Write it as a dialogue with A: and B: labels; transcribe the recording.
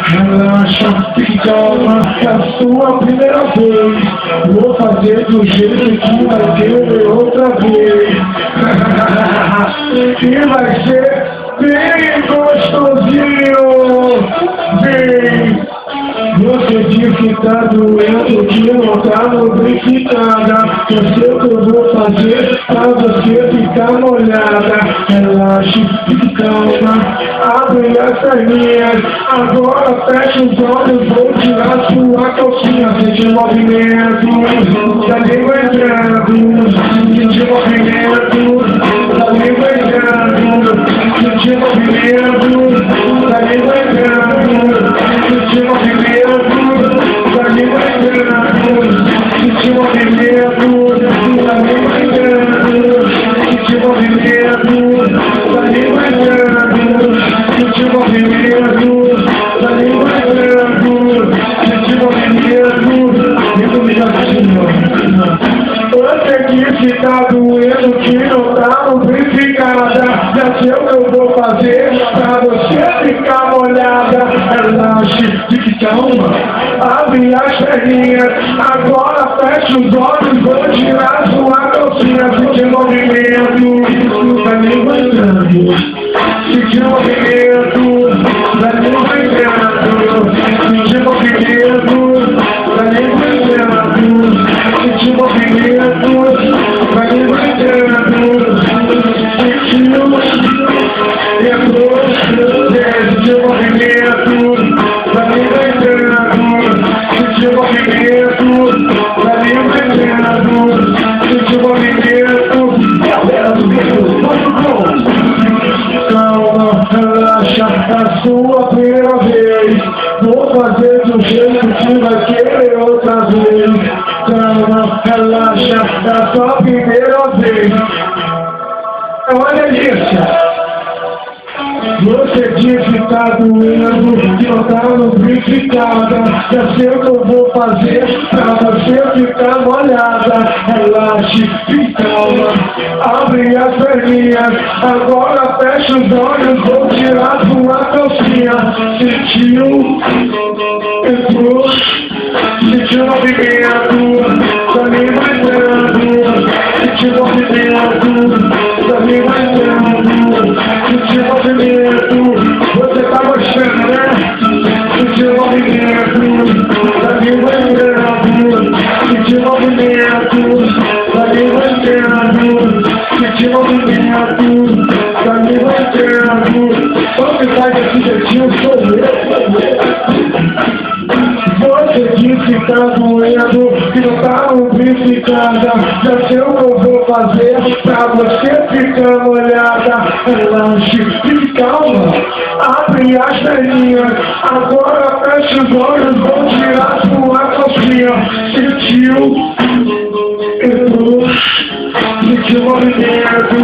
A: Relaxa, fique calma, é a sua primeira vez. Vou fazer do jeito que vai ter outra vez. E vai ser bem gostosinho. Bem. Você disse que tá doendo, que não tá lubrificada. Eu sei o que eu vou fazer pra você ficar molhada. Relaxe, fique calma, abre as perninhas. Agora fecha os olhos, vou tirar sua calcinha. Sente o movimento da língua entrando. Sente o movimento da língua entrando. Sente o movimento da língua entrando. Sente o movimento da língua entrando. Sente o movimento da língua entrando. Sente o movimento da língua entrando. Sente o movimento da língua entrando. Sente o movimento. Lindo ligadinho. Você disse que tá doendo, que não tá lubrificada. Já sei o que eu vou fazer pra você ficar molhada. Relaxe, fique calma, abre as perninhas. Agora fecha os olhos, vou tirar sua calcinha. Sente o movimento da língua entrando. Sente o movimento da língua entrando. Sente o movimento da língua entrando. Sente o movimento da língua entrando. Sente o movimento da língua entrando. Sente o movimento da língua entrando. Sente o movimento. Calma, relaxa, é a sua primeira vez. Vou fazer do jeito que vai querer outra vez. Calma, relaxa, é a sua primeira vez. É uma delícia. Você disse que tá doendo, que não tá lubrificada. Já sei o que eu vou fazer pra você ficar molhada. Relaxe, fique calma, abre as perninhas. Agora fecha os olhos, vou tirar sua calcinha. Sentiu? Entrou? Sentiu o movimento da língua entrando. Sentiu o movimento da língua entrando. Sentiu o movimento, você tá gostando, né? Sentiu o movimento da língua entrando. Sentiu o movimento da língua entrando. Sentiu o movimento da língua entrando. Quando que faz esse jeitinho, sou eu. Você disse que tá doendo, que não tá lubrificada. Já sei o que eu vou fazer pra você ficar molhada. Relaxe, fique calma, abre as perninhas. Agora fecha os olhos, vou tirar sua calcinha. Sentiu? Entrou? Sentiu o movimento